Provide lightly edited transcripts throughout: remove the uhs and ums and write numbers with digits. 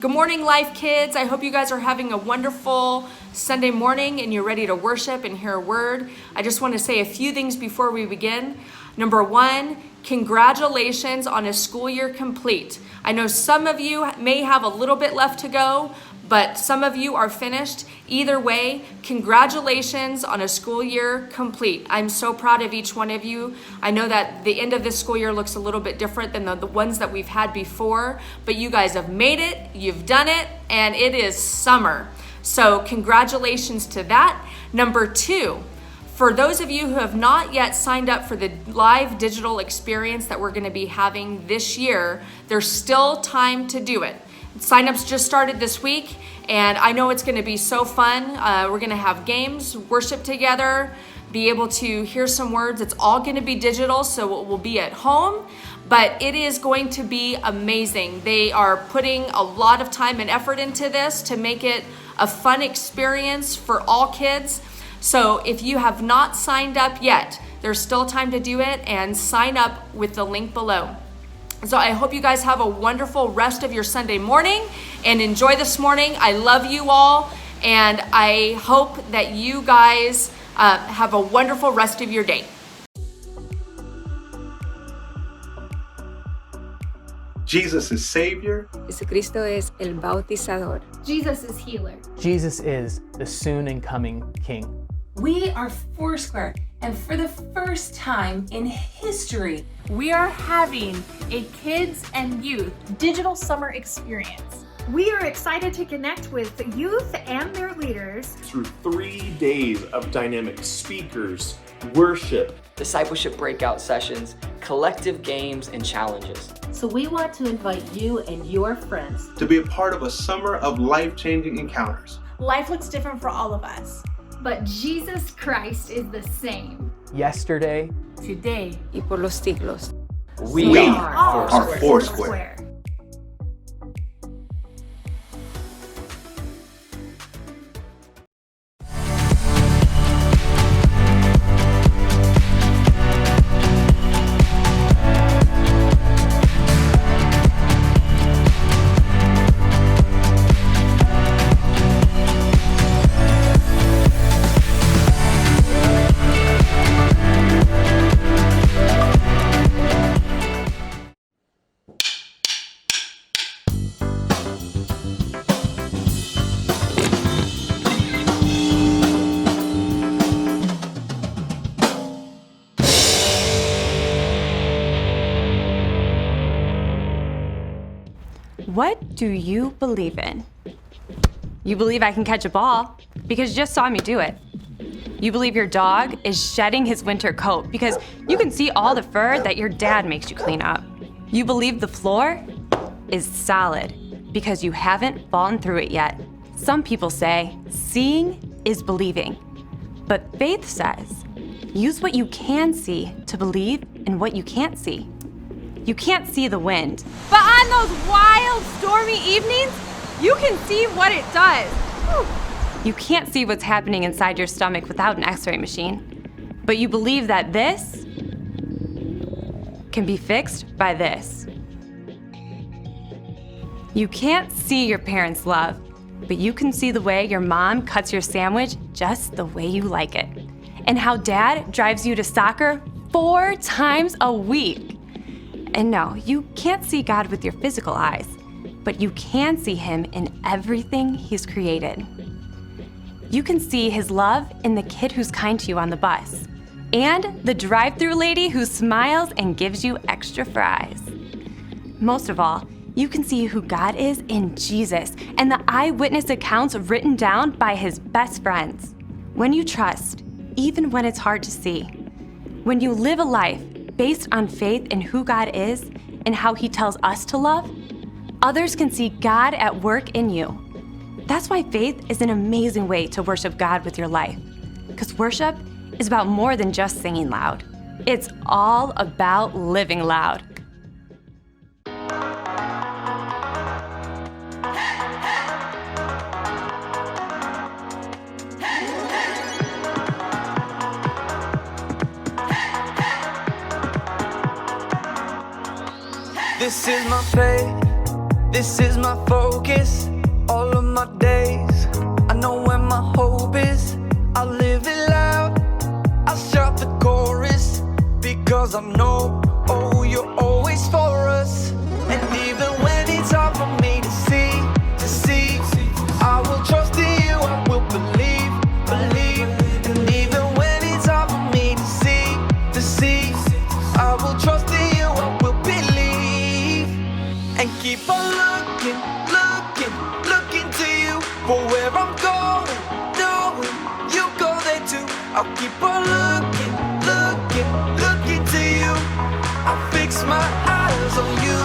Good morning, Life Kids. I hope you guys are having a wonderful Sunday morning and you're ready to worship and hear a word. I just want to say a few things before we begin. Number one, congratulations on a school year complete. I know some of you may have a little bit left to go, but some of you are finished. Either way, congratulations on a school year complete. I'm so proud of each one of you. I know that the end of this school year looks a little bit different than the ones that we've had before, but you guys have made it, you've done it, and it is summer. So congratulations to that. Number two, for those of you who have not yet signed up for the live digital experience that we're gonna be having this year, there's still time to do it. Signups just started this week, and I know it's gonna be so fun. We're gonna have games, worship together, be able to hear some words. It's all gonna be digital, so it will be at home, but it is going to be amazing. They are putting a lot of time and effort into this to make it a fun experience for all kids. So if you have not signed up yet, there's still time to do it, and sign up with the link below. So I hope you guys have a wonderful rest of your Sunday morning and enjoy this morning. I love you all, and I hope that you guys have a wonderful rest of your day. Jesus is Savior. Jesucristo es el bautizador. Jesus is healer. Jesus is the soon and coming King. We are Foursquare, and for the first time in history, We are having a kids and youth digital summer experience. We are excited to connect with the youth and their leaders Through 3 days of dynamic speakers, worship, discipleship breakout sessions, collective games, and challenges. So we want to invite you and your friends to be a part of a summer of life-changing encounters. Life looks different for all of us. But Jesus Christ is the same. Yesterday, Today, Y por los siglos. We are Foursquare. What do you believe in? You believe I can catch a ball because you just saw me do it. You believe your dog is shedding his winter coat because you can see all the fur that your dad makes you clean up. You believe the floor is solid because you haven't fallen through it yet. Some people say seeing is believing, but faith says use what you can see to believe in what you can't see. You can't see the wind, but on those wild, stormy evenings, you can see what it does. Whew. You can't see what's happening inside your stomach without an x-ray machine, but you believe that this can be fixed by this. You can't see your parents' love, but you can see the way your mom cuts your sandwich just the way you like it, and how dad drives you to soccer 4 times a week. And no, you can't see God with your physical eyes, but you can see him in everything he's created. You can see his love in the kid who's kind to you on the bus, and the drive-through lady who smiles and gives you extra fries. Most of all, you can see who God is in Jesus and the eyewitness accounts written down by his best friends. When you trust, even when it's hard to see, when you live a life based on faith in who God is and how he tells us to love, others can see God at work in you. That's why faith is an amazing way to worship God with your life. Because worship is about more than just singing loud. It's all about living loud. This is my faith. This is my focus, all of my days. I know where my hope is, I'll live it loud. I'll shout the chorus, because I know, oh, you're always for us. And even when it's hard for me to see, I will trust in you, I will believe. And even when it's hard for me to see, I will trust in you, I will believe. And keep on looking to you for where I'm going, knowing you go there too. I'll keep on looking to you. I'll fix my eyes on you.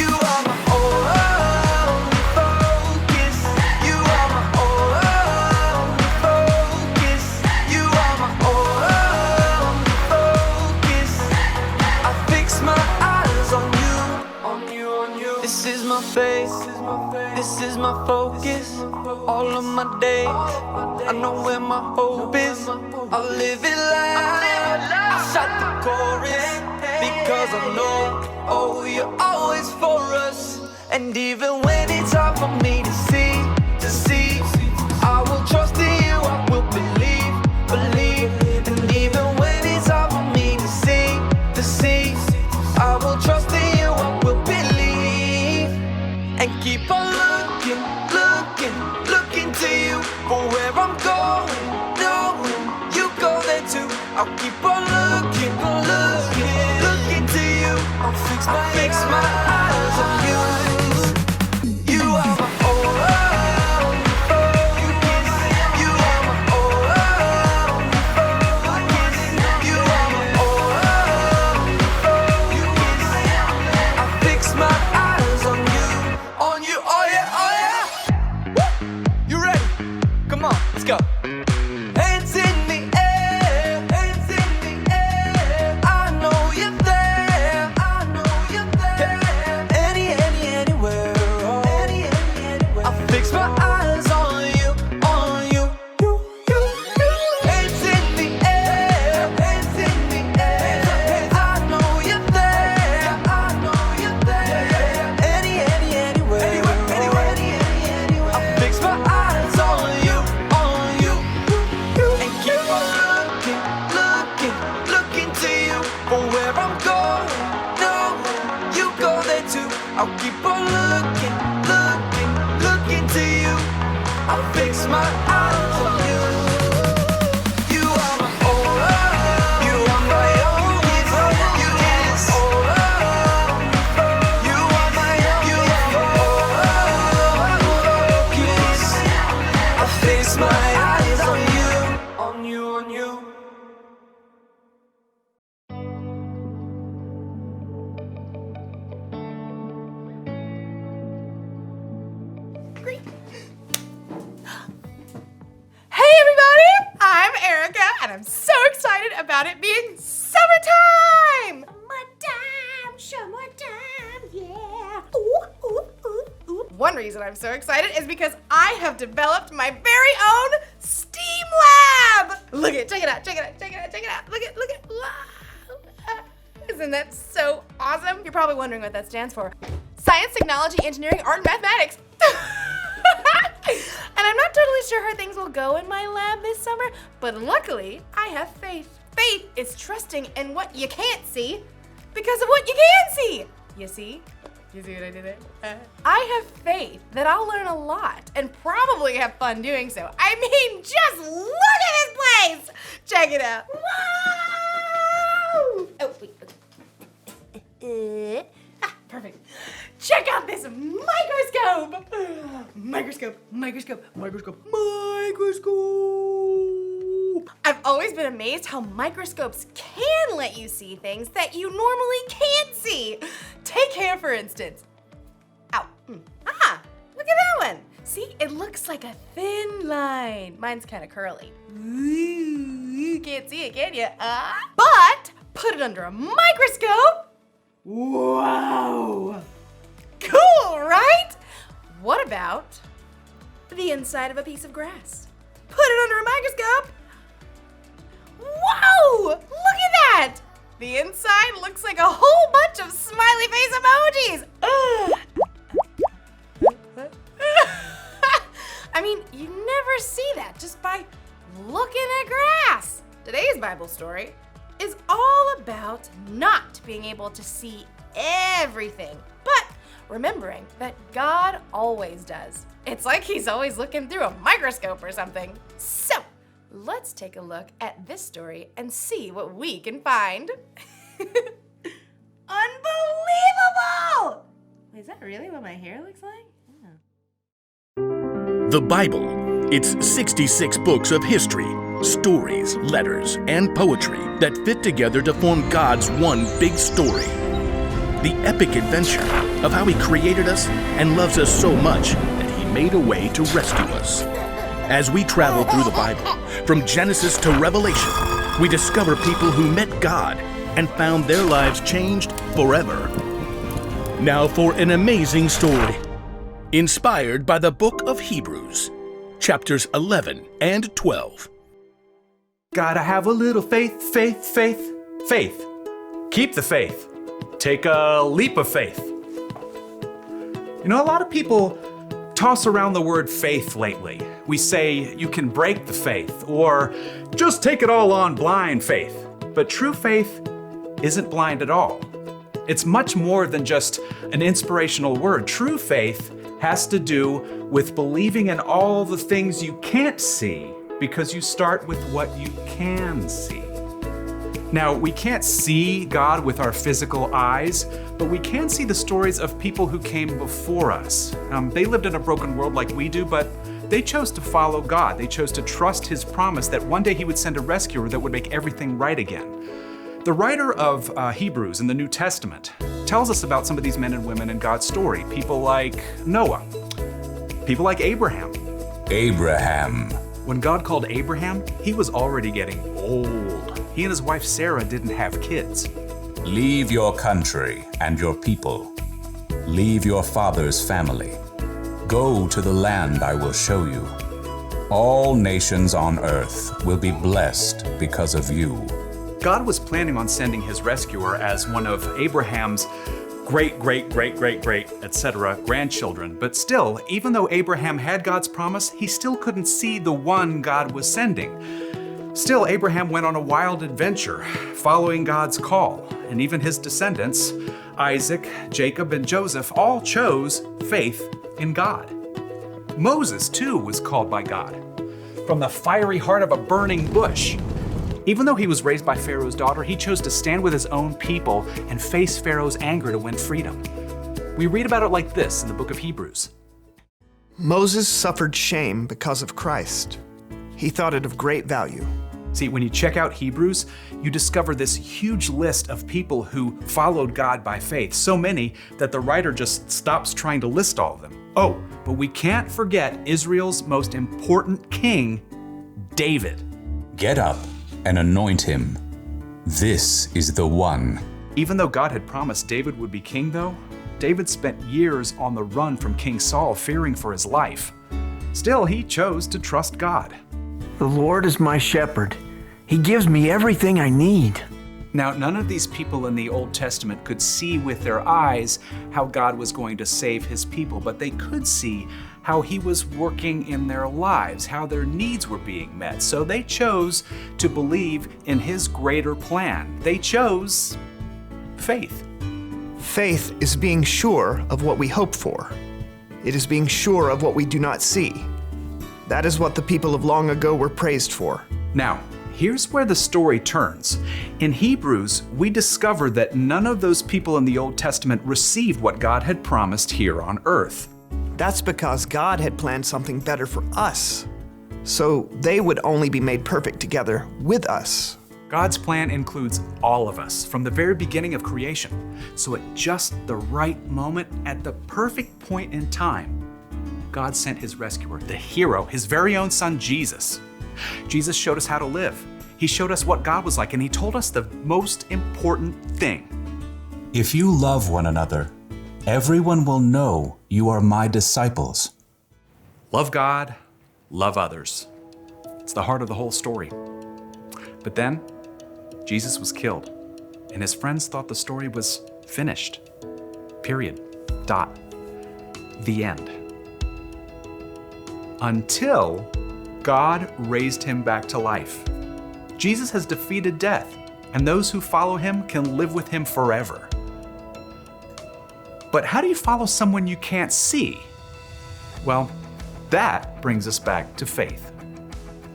You are my only focus. You are my only focus. You are my only focus. I fix my eyes on you. This is my faith. This is my focus. All of my days, I know where my hope is. I'll live it loud. I'll shout the chorus, because I know, oh, you're always for us. And even when it's hard for me to see, I will trust in you, I will believe. And even when it's hard for me to see, I will trust in you, I will believe. And keep on looking to you for where I'm going, knowing you go there too. I'll keep on looking to you. I'll fix my eyes on you. You are my only focus. You are my only focus. You are my only focus. I fix my eyes on you, oh yeah. Woo! You ready? Come on, let's go. Hands in the air, hands in the air. I know you're there, I know you're there. Anywhere, oh. Anywhere. I fix my eyes on you. Hands in the air, hands in the air. I know you're there, I know you're there. Anywhere, oh. I fix my eyes on you. And keep on looking to you for where I'm going, knowing you go there too. I'll keep on looking to you. I'll fix my eyes on you. You are my only, you are my only focus. You are my only focus. I'll fix my eyes on you. Hey everybody, I'm Erica and I'm so excited about it being summertime! Summertime, yeah. Ooh. One reason I'm so excited is because I have developed my very own STEAM lab! Look it, check it out. Look it. Wow. Isn't that so awesome? You're probably wondering what that stands for. Science, technology, engineering, art, and mathematics. And I'm not totally sure how things will go in my lab this summer, but luckily I have faith. Faith is trusting in what you can't see because of what you can see. You see? You see what I did there? I have faith that I'll learn a lot and probably have fun doing so. I mean, just look at this place! Check it out. Wow! Oh, wait. Perfect. Check out this microscope! Microscope. I've always been amazed how microscopes can let you see things that you normally can't see. Take hair, for instance. Ow. Ah, look at that one. See, it looks like a thin line. Mine's kind of curly. Ooh, you can't see it, can you? But put it under a microscope. Wow. Cool, right? What about the inside of a piece of grass? Put it under a microscope. Whoa! Look at that! The inside looks like a whole bunch of smiley face emojis. it? I mean, you never see that just by looking at grass. Today's Bible story is all about not being able to see everything, but remembering that God always does. It's like he's always looking through a microscope or something. So, let's take a look at this story and see what we can find. Unbelievable! Is that really what my hair looks like? Yeah. The Bible. It's 66 books of history, stories, letters, and poetry that fit together to form God's one big story. The epic adventure of how He created us and loves us so much that He made a way to rescue us. As we travel through the Bible, from Genesis to Revelation, we discover people who met God and found their lives changed forever. Now for an amazing story, inspired by the book of Hebrews, chapters 11 and 12. Gotta have a little faith, faith, faith, faith. Keep the faith. Take a leap of faith. You know, a lot of people toss around the word faith lately. We say you can break the faith, or just take it all on blind faith. But true faith isn't blind at all. It's much more than just an inspirational word. True faith has to do with believing in all the things you can't see, because you start with what you can see. Now, we can't see God with our physical eyes, but we can see the stories of people who came before us. They lived in a broken world like we do, but they chose to follow God. They chose to trust His promise that one day He would send a rescuer that would make everything right again. The writer of Hebrews in the New Testament tells us about some of these men and women in God's story. People like Noah, people like Abraham. When God called Abraham, he was already getting old. He and his wife Sarah didn't have kids. Leave your country and your people. Leave your father's family. Go to the land I will show you. All nations on earth will be blessed because of you. God was planning on sending His rescuer as one of Abraham's great, etc. grandchildren. But still, even though Abraham had God's promise, he still couldn't see the one God was sending. Still, Abraham went on a wild adventure, following God's call. And even his descendants, Isaac, Jacob, and Joseph, all chose faith in God. Moses, too, was called by God from the fiery heart of a burning bush. Even though he was raised by Pharaoh's daughter, he chose to stand with his own people and face Pharaoh's anger to win freedom. We read about it like this in the book of Hebrews. Moses suffered shame because of Christ. He thought it of great value. See, when you check out Hebrews, you discover this huge list of people who followed God by faith, so many that the writer just stops trying to list all of them. Oh, but we can't forget Israel's most important king, David. Get up and anoint him. This is the one. Even though God had promised David would be king, though, David spent years on the run from King Saul, fearing for his life. Still, he chose to trust God. The Lord is my shepherd. He gives me everything I need. Now, none of these people in the Old Testament could see with their eyes how God was going to save His people, but they could see how He was working in their lives, how their needs were being met. So they chose to believe in His greater plan. They chose faith. Faith is being sure of what we hope for. It is being sure of what we do not see. That is what the people of long ago were praised for. Now, here's where the story turns. In Hebrews, we discover that none of those people in the Old Testament received what God had promised here on earth. That's because God had planned something better for us, so they would only be made perfect together with us. God's plan includes all of us from the very beginning of creation. So at just the right moment, at the perfect point in time, God sent His rescuer, the hero, His very own Son, Jesus. Jesus showed us how to live. He showed us what God was like, and He told us the most important thing. If you love one another, everyone will know you are my disciples. Love God, love others. It's the heart of the whole story. But then, Jesus was killed, and His friends thought the story was finished. Period. Dot. The end. until God raised him back to life. Jesus has defeated death, and those who follow him can live with him forever. But how do you follow someone you can't see? Well, that brings us back to faith.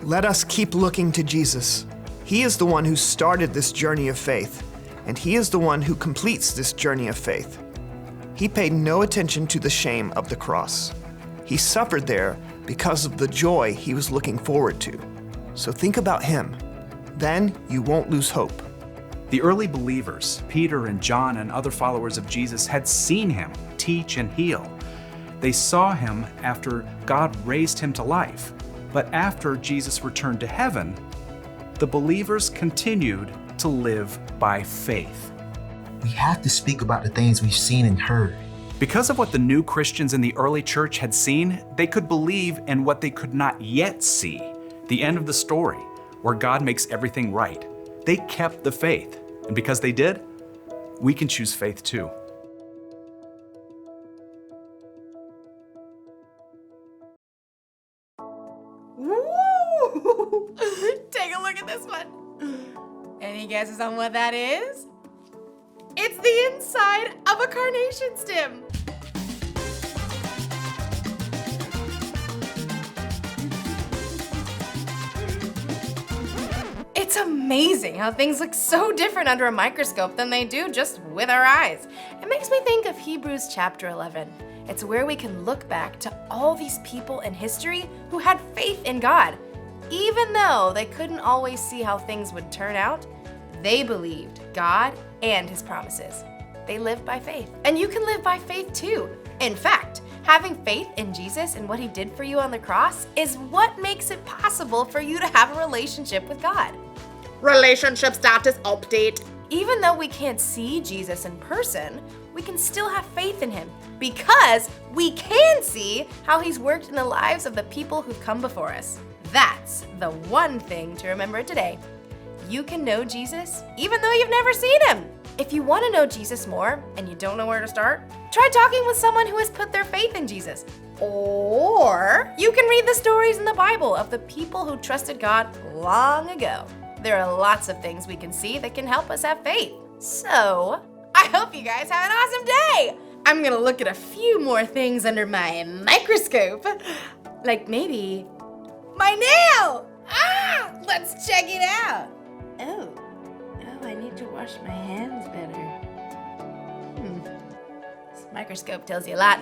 Let us keep looking to Jesus. He is the one who started this journey of faith, and he is the one who completes this journey of faith. He paid no attention to the shame of the cross. He suffered there because of the joy he was looking forward to. So think about him. Then you won't lose hope. The early believers, Peter and John and other followers of Jesus, had seen him teach and heal. They saw him after God raised him to life. But after Jesus returned to heaven, the believers continued to live by faith. We have to speak about the things we've seen and heard. Because of what the new Christians in the early church had seen, they could believe in what they could not yet see, the end of the story, where God makes everything right. They kept the faith, and because they did, we can choose faith too. Woo! Take a look at this one. Any guesses on what that is? It's the inside of a carnation stem. It's amazing how things look so different under a microscope than they do just with our eyes. It makes me think of Hebrews chapter 11. It's where we can look back to all these people in history who had faith in God. Even though they couldn't always see how things would turn out, they believed God and his promises. They lived by faith. And you can live by faith too. In fact, having faith in Jesus and what he did for you on the cross is what makes it possible for you to have a relationship with God. Relationship status update. Even though we can't see Jesus in person, we can still have faith in him because we can see how he's worked in the lives of the people who've come before us. That's the one thing to remember today. You can know Jesus even though you've never seen him. If you want to know Jesus more and you don't know where to start, try talking with someone who has put their faith in Jesus. Or you can read the stories in the Bible of the people who trusted God long ago. There are lots of things we can see that can help us have faith. So, I hope you guys have an awesome day. I'm gonna look at a few more things under my microscope. Like maybe my nail! Let's check it out. Oh, I need to wash my hands better. This microscope tells you a lot.